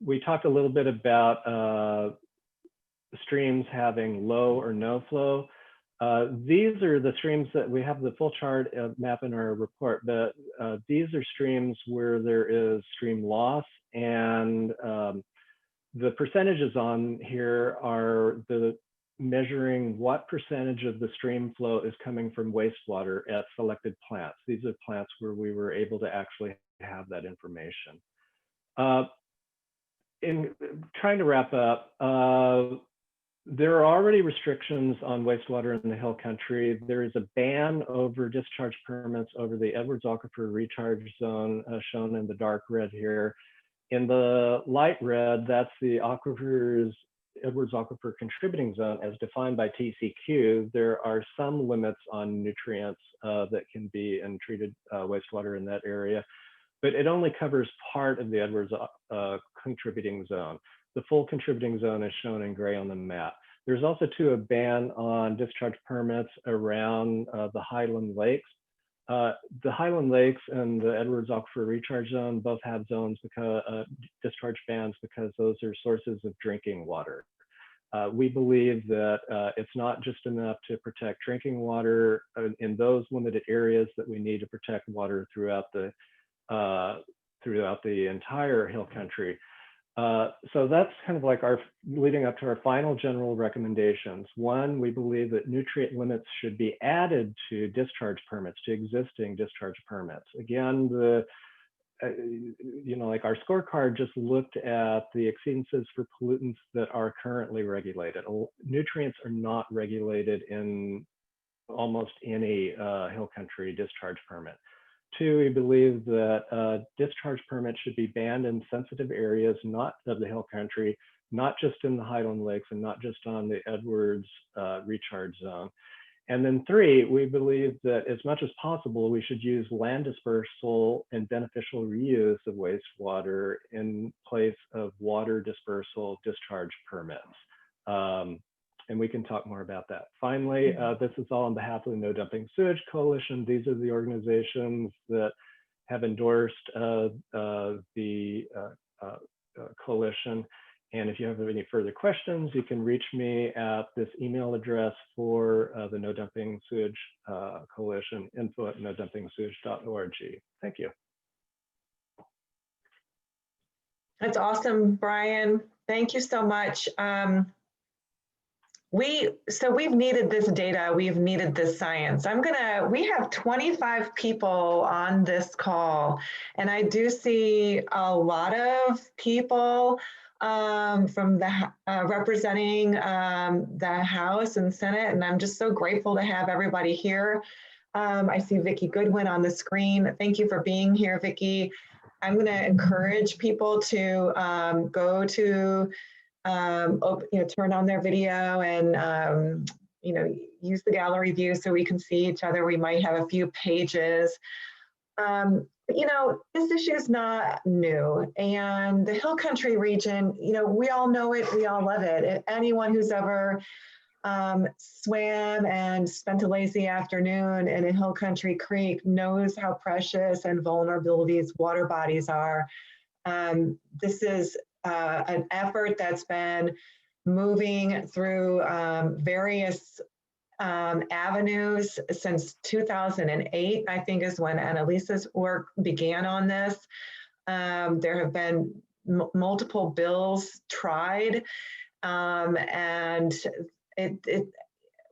we talked a little bit about streams having low or no flow. These are the streams that we have the full chart map in our report, but these are streams where there is stream loss, and the percentages on here are the measuring what percentage of the stream flow is coming from wastewater at selected plants. These are plants where we were able to actually have that information. In trying to wrap up, There are already restrictions on wastewater in the Hill Country. There is a ban over discharge permits over the Edwards Aquifer Recharge Zone, shown in the dark red here. In the light red, that's the Edwards Aquifer Contributing Zone as defined by TCQ. There are some limits on nutrients that can be in treated wastewater in that area, but it only covers part of the Edwards Contributing Zone. The full contributing zone is shown in gray on the map. There's also a ban on discharge permits around the Highland Lakes. The Highland Lakes and the Edwards Aquifer Recharge Zone both have zones because discharge bans because those are sources of drinking water. We believe that it's not just enough to protect drinking water in those limited areas, that we need to protect water throughout the entire Hill Country. So that's kind of like our leading up to our final general recommendations. One, we believe that nutrient limits should be added to discharge permits, to existing discharge permits. Again, like our scorecard just looked at the exceedances for pollutants that are currently regulated. Nutrients are not regulated in almost any Hill Country discharge permit. Two, we believe that discharge permits should be banned in sensitive areas, not of the Hill Country, not just in the Highland Lakes and not just on the Edwards Recharge Zone. And then three, we believe that as much as possible, we should use land dispersal and beneficial reuse of wastewater in place of water dispersal discharge permits. And we can talk more about that. Finally, this is all on behalf of the No Dumping Sewage Coalition. These are the organizations that have endorsed the coalition. And if you have any further questions, you can reach me at this email address for the No Dumping Sewage Coalition, info@nodumpingsewage.org. Thank you. That's awesome, Brian. Thank you so much. We've needed this data, we've needed this science. We have 25 people on this call, and I do see a lot of people from the representing the House and Senate, and I'm just so grateful to have everybody here. I see Vicki Goodwin on the screen. Thank you for being here, Vicki. I'm going to encourage people to go to turn on their video and use the gallery view so we can see each other. We might have a few pages. This issue is not new, and the Hill Country region, we all know it, we all love it. Anyone who's ever swam and spent a lazy afternoon in a Hill Country creek knows how precious and vulnerable these water bodies are. This is an effort that's been moving through various avenues since 2008, I think is when Annalisa's work began on this. There have been multiple bills tried, and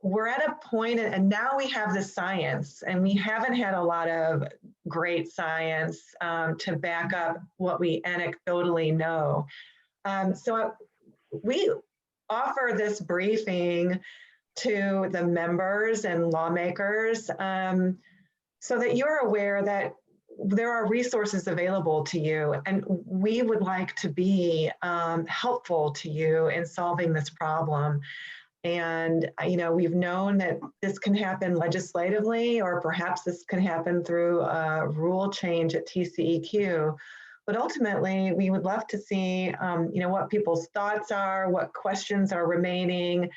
we're at a point, and now we have the science, and we haven't had a lot of great science to back up what we anecdotally know. So we offer this briefing to the members and lawmakers so that you're aware that there are resources available to you, and we would like to be helpful to you in solving this problem. And we've known that this can happen legislatively, or perhaps this can happen through a rule change at TCEQ. But ultimately, we would love to see what people's thoughts are, what questions are remaining,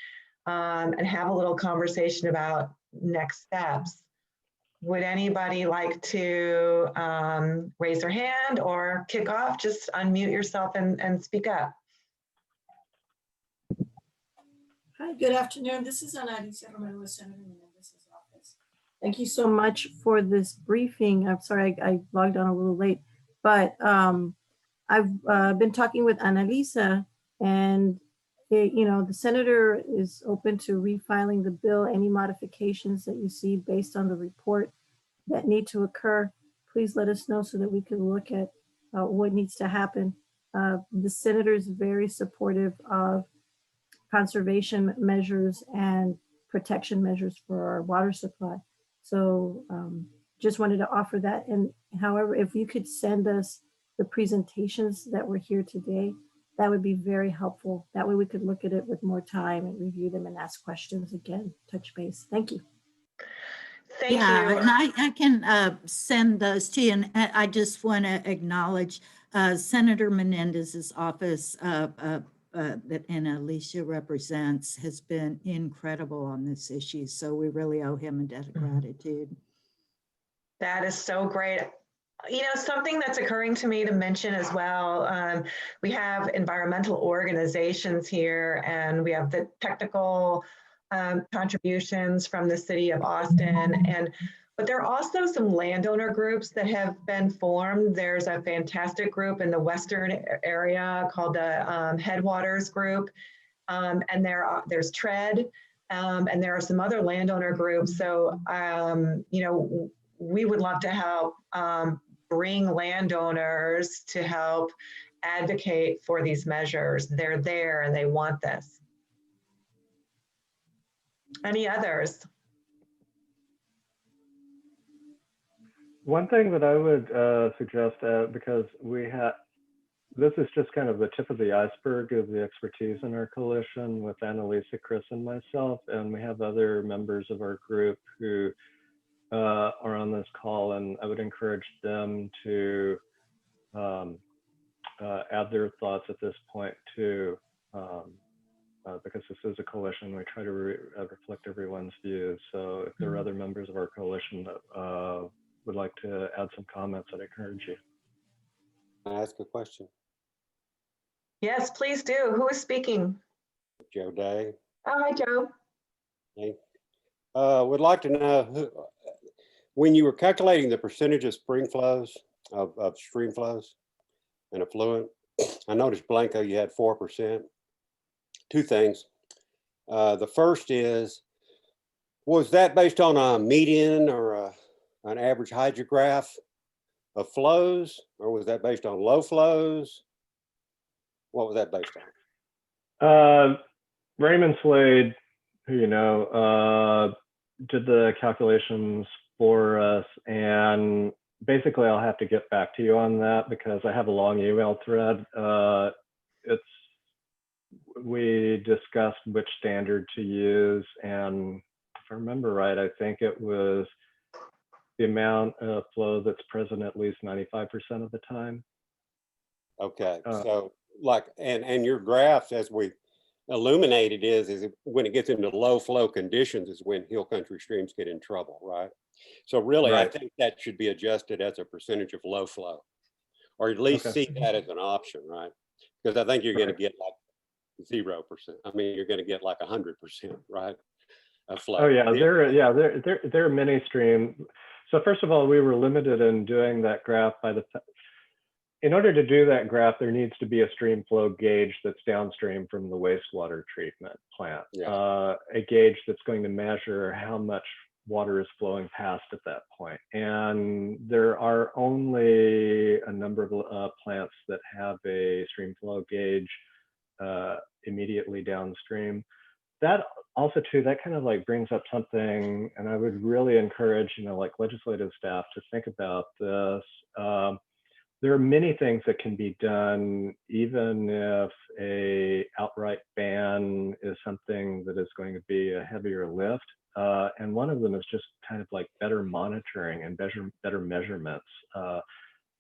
and have a little conversation about next steps. Would anybody like to raise their hand or kick off? Just unmute yourself and speak up. Hi, good afternoon. This is Annalisa Romero with Senator Menendez's office. Thank you so much for this briefing. I'm sorry I logged on a little late, but I've been talking with Annalisa, and the senator is open to refiling the bill. Any modifications that you see based on the report that need to occur, please let us know so that we can look at what needs to happen. The senator is very supportive of conservation measures and protection measures for our water supply. So just wanted to offer that. And however, if you could send us the presentations that were here today, that would be very helpful. That way we could look at it with more time and review them and ask questions again, touch base. Thank you. Thank Yeah, you. and I can send those to you. And I just want to acknowledge Senator Menendez's office that Anna Alicia represents has been incredible on this issue. So we really owe him a debt of gratitude. That is so great. You know, something that's occurring to me to mention as well, we have environmental organizations here, and we have the technical contributions from the city of Austin, but there are also some landowner groups that have been formed. There's a fantastic group in the western area called the Headwaters Group, and there's TREAD, and there are some other landowner groups. So, you know, we would love to help bring landowners to help advocate for these measures. They're there and they want this. Any others? One thing that I would suggest, because this is just kind of the tip of the iceberg of the expertise in our coalition with Annalisa, Chris, and myself, and we have other members of our group who are on this call, and I would encourage them to add their thoughts at this point too, because this is a coalition. We try to reflect everyone's views. So if there are other members of our coalition that would like to add some comments, I'd encourage you. Can I ask a question? Yes, please do. Who is speaking? Joe Day. Oh, hi, Joe. Hey. Would like to know when you were calculating the percentage of spring flows, of stream flows and affluent, I noticed Blanco you had 4%. Two things. The first is, was that based on a median or an average hydrograph of flows, or was that based on low flows? What was that based on? Raymond Slade, who you know, did the calculations for us, and basically I'll have to get back to you on that because I have a long email thread. We discussed which standard to use, and if I remember right, I think it was the amount of flow that's present at least 95% of the time. Okay, so like, and your graphs, as we illuminated, is when it gets into low flow conditions is when hill country streams get in trouble, right? So really, right. I think that should be adjusted as a percentage of low flow, or at least see that as an option, right? Because I think you're going to get like 0%. I mean, you're going to get like 100%, right? Of flow. Oh yeah, there are many streams. So first of all, we were limited in doing that graph by in order to do that graph, there needs to be a stream flow gauge that's downstream from the wastewater treatment plant. Yeah. A gauge that's going to measure how much water is flowing past at that point. And there are only a number of plants that have a stream flow gauge immediately downstream. That also too, that kind of like brings up something, and I would really encourage, you know, like legislative staff to think about this. There are many things that can be done, even if a outright ban is something that is going to be a heavier lift. And one of them is just kind of like better monitoring and better measurements,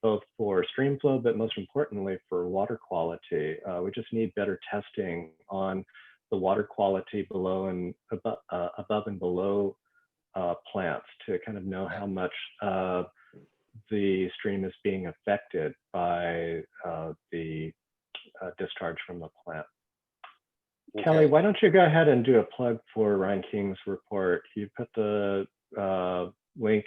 both for stream flow, but most importantly for water quality. We just need better testing on the water quality below and above and below plants to kind of know how much the stream is being affected by the discharge from the plant. Okay. Kelly, why don't you go ahead and do a plug for Ryan King's report? You put the link,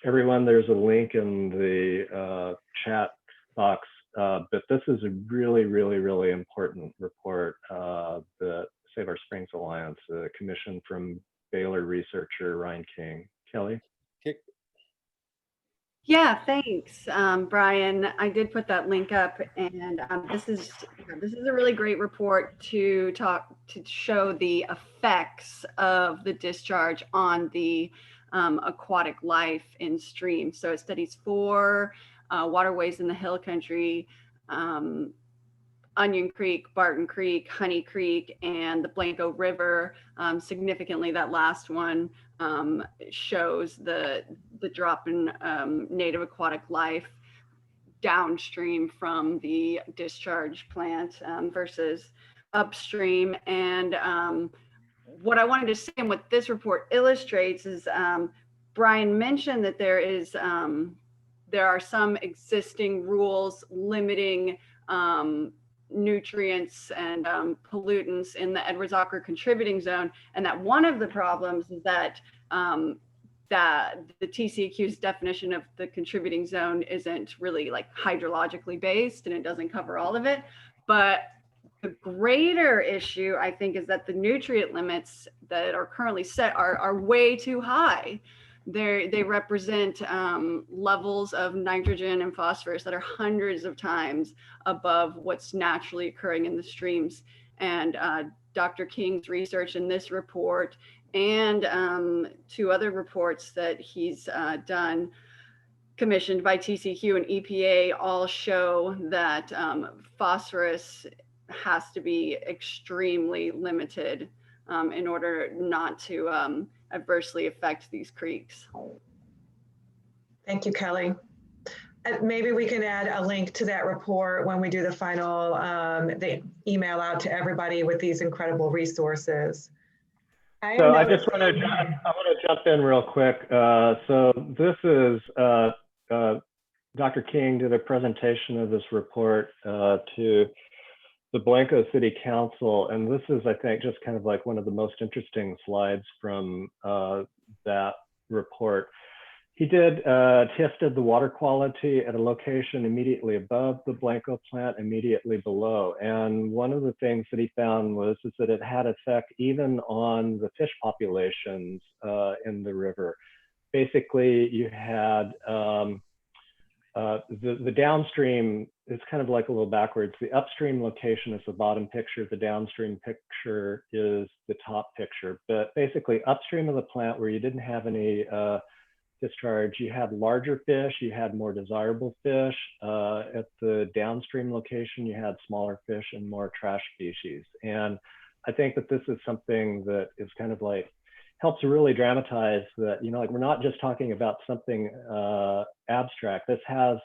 everyone, there's a link in the chat box, but this is a really, really, really important report that Save Our Springs Alliance, commissioned from Baylor researcher Ryan King. Kelly? Yeah, thanks, Brian. I did put that link up, and this is This is a really great report to show the effects of the discharge on the aquatic life in streams. So it studies 4 waterways in the Hill Country, Onion Creek, Barton Creek, Honey Creek, and the Blanco River. Significantly, that last one shows the drop in native aquatic life downstream from the discharge plant versus upstream. And what I wanted to say and what this report illustrates is Brian mentioned that there are some existing rules limiting nutrients and pollutants in the Edwards-Ocker contributing zone, and that one of the problems is that the TCEQ's definition of the contributing zone isn't really like hydrologically based, and it doesn't cover all of it. But the greater issue, I think, is that the nutrient limits that are currently set are way too high. They represent levels of nitrogen and phosphorus that are hundreds of times above what's naturally occurring in the streams. And Dr. King's research in this report and 2 other reports that he's done, commissioned by TCEQ and EPA, all show that phosphorus has to be extremely limited in order not to adversely affect these creeks. Thank you, Kelly. Maybe we can add a link to that report when we do the final the email out to everybody with these incredible resources. So I just want to jump in real quick. So this is Dr. King did a presentation of this report to the Blanco City Council, and this is, I think, just kind of like one of the most interesting slides from that report. He tested the water quality at a location immediately above the Blanco plant, immediately below. And one of the things that he found was that it had effect even on the fish populations in the river. Basically, you had the downstream, it's kind of like a little backwards. The upstream location is the bottom picture. The downstream picture is the top picture. But basically upstream of the plant where you didn't have any discharge, you had larger fish, you had more desirable fish. At the downstream location, you had smaller fish and more trash species. And I think that this is something that is kind of like, helps to really dramatize that, you know, like we're not just talking about something abstract. This has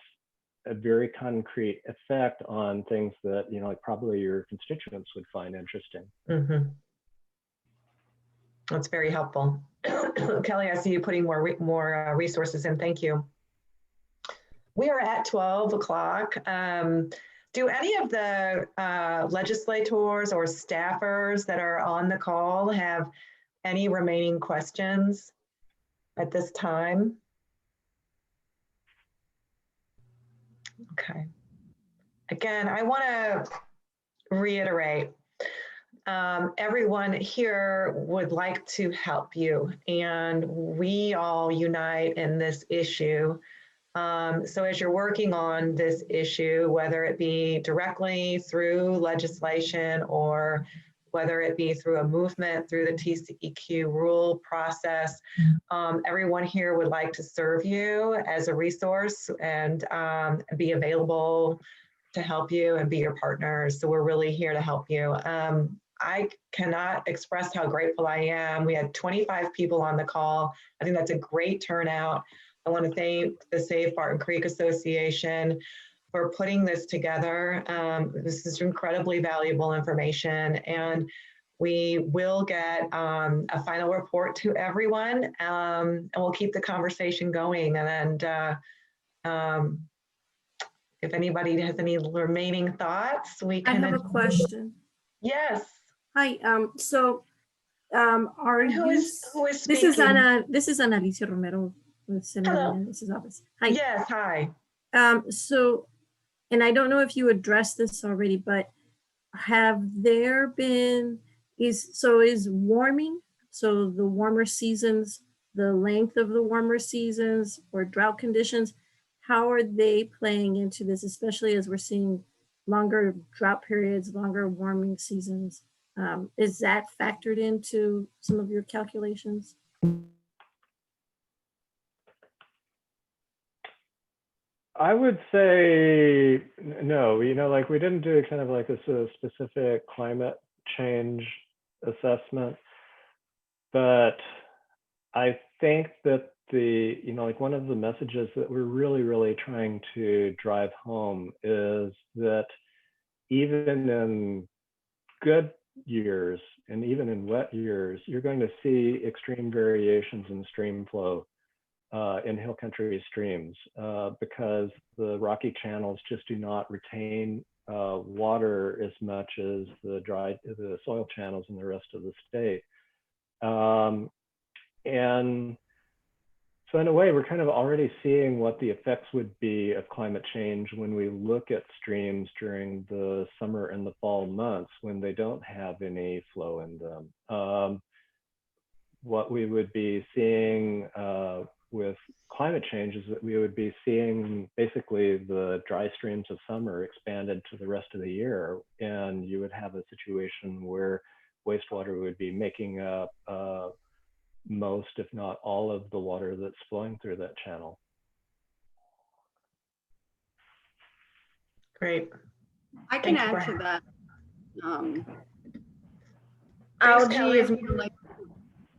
a very concrete effect on things that, you know, like probably your constituents would find interesting. Mm-hmm. That's very helpful. Kelly, I see you putting more resources in. Thank you. We are at 12 o'clock. Do any of the legislators or staffers that are on the call have any remaining questions at this time? Okay. Again, I want to reiterate, everyone here would like to help you, and we all unite in this issue. So as you're working on this issue, whether it be directly through legislation or whether it be through a movement through the TCEQ rule process, everyone here would like to serve you as a resource and be available to help you and be your partners. So we're really here to help you. I cannot express how grateful I am. We had 25 people on the call. I think that's a great turnout. I want to thank the Save Barton Creek Association for putting this together. This is incredibly valuable information, and we will get a final report to everyone, and we'll keep the conversation going. And if anybody has any remaining thoughts, we can. I have a question. Yes. Hi. Are Who is This is speaking? This is Alicia Romero with Senator Hello. Menendez's office. Hi. Yes. Hi. So, and I don't know if you addressed this already, but have there been is warming? So the warmer seasons, the length of the warmer seasons or drought conditions, how are they playing into this, especially as we're seeing longer drought periods, longer warming seasons. Is that factored into some of your calculations? I would say no. Like we didn't do kind of like a specific climate change assessment, but I think that like one of the messages that we're really trying to drive home is that even in good years and even in wet years, you're going to see extreme variations in stream flow in hill country streams because the rocky channels just do not retain water as much as the soil channels in the rest of the state. And so in a way, we're kind of already seeing what the effects would be of climate change when we look at streams during the summer and the fall months when they don't have any flow in them. What we would be seeing with climate change is that we would be seeing basically the dry streams of summer expanded to the rest of the year. And you would have a situation where wastewater would be making up most, if not all, of the water that's flowing through that channel. Great. I can Thanks, add to Brian. that. Thanks, Algae Kelly. is more like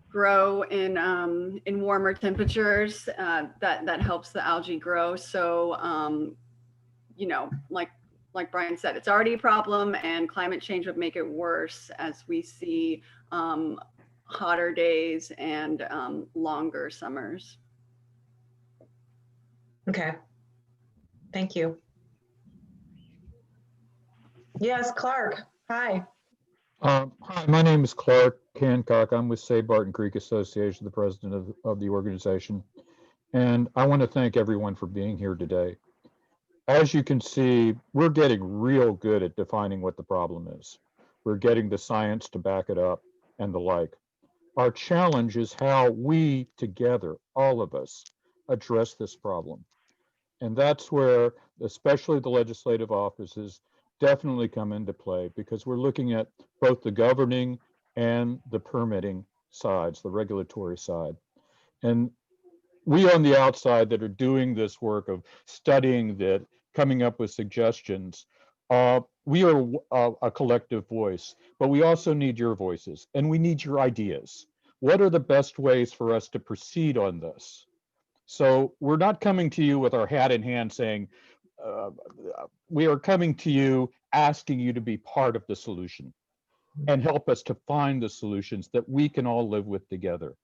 grow in warmer temperatures. That helps the algae grow. So like Brian said, it's already a problem, and climate change would make it worse as we see hotter days and longer summers. Okay. Thank you. Yes, Clark. Hi. Hi, my name is Clark Hancock. I'm with Say Barton Creek Association, the president of the organization. And I want to thank everyone for being here today. As you can see, we're getting real good at defining what the problem is. We're getting the science to back it up and the like. Our challenge is how we together, all of us, address this problem. And that's where especially the legislative offices definitely come into play, because we're looking at both the governing and the permitting sides, the regulatory side. And we on the outside that are doing this work of studying that, coming up with suggestions, we are a collective voice, but we also need your voices and we need your ideas. What are the best ways for us to proceed on this? So we're not coming to you with our hat in hand saying, we are coming to you asking you to be part of the solution and help us to find the solutions that we can all live with together.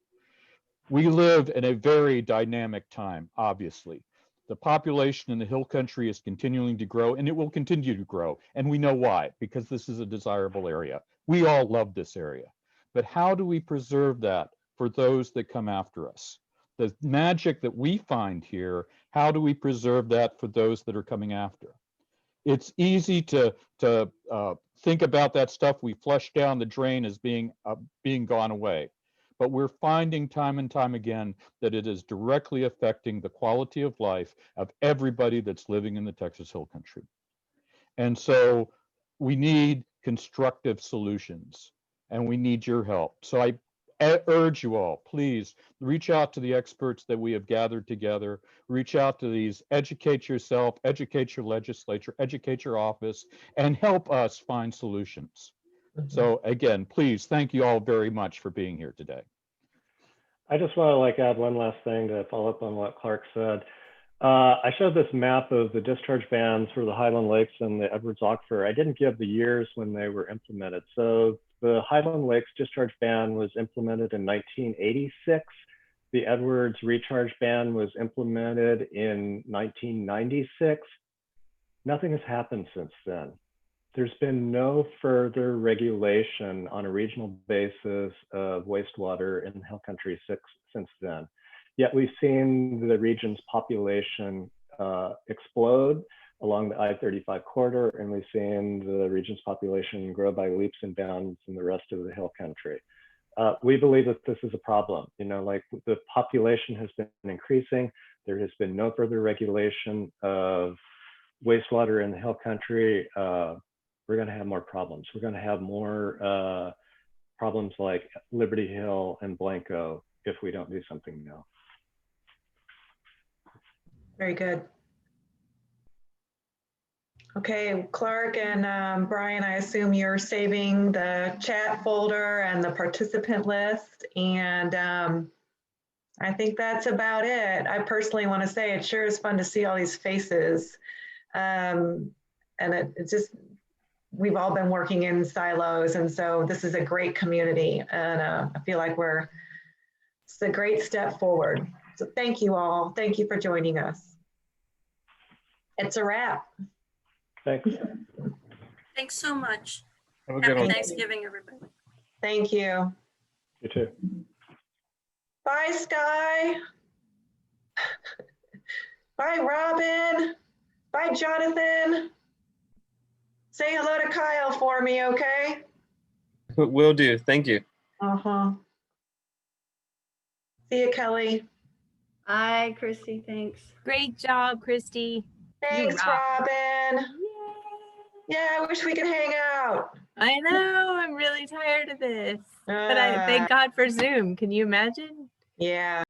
We live in a very dynamic time, obviously. The population in the hill country is continuing to grow, and it will continue to grow. And we know why, because this is a desirable area. We all love this area. But how do we preserve that for those that come after us? The magic that we find here, how do we preserve that for those that are coming after? It's easy to think about that stuff we flush down the drain as being gone away. But we're finding time and time again that it is directly affecting the quality of life of everybody that's living in the Texas Hill Country. And so we need constructive solutions, and we need your help. So I urge you all, please reach out to the experts that we have gathered together, reach out to these, educate yourself, educate your legislature, educate your office, and help us find solutions. So again, please, thank you all very much for being here today. I just want to add one last thing to follow up on what Clark said. I showed this map of the discharge bans for the Highland Lakes and the Edwards Aquifer. I didn't give the years when they were implemented. So the Highland Lakes discharge ban was implemented in 1986. The Edwards recharge ban was implemented in 1996. Nothing has happened since then. There's been no further regulation on a regional basis of wastewater in the Hill Country since then. Yet we've seen the region's population explode along the I-35 corridor, and we've seen the region's population grow by leaps and bounds in the rest of the Hill Country. We believe that this is a problem. The population has been increasing. There has been no further regulation of wastewater in the hill country, we're going to have more problems. We're going to have more problems like Liberty Hill and Blanco if we don't do something now. Very good. Okay, Clark and Brian, I assume you're saving the chat folder and the participant list. And I think that's about it. I personally want to say it sure is fun to see all these faces. And it's just, we've all been working in silos. And so this is a great community. And I feel like it's a great step forward. So thank you all. Thank you for joining us. It's a wrap. Thanks. Thanks so much. Have a good Happy one. Thanksgiving, everybody. Thank you. You too. Bye, Sky. Bye, Robin. Bye, Jonathan. Say hello to Kyle for me, okay? Will do. Thank you. Uh-huh. See you, Kelly. Bye, Christy. Thanks. Great job, Christy. Thanks, rock. Robin. Yay. Yeah, I wish we could hang out. I know, I'm really tired of this. But I thank God for Zoom. Can you imagine? Yeah.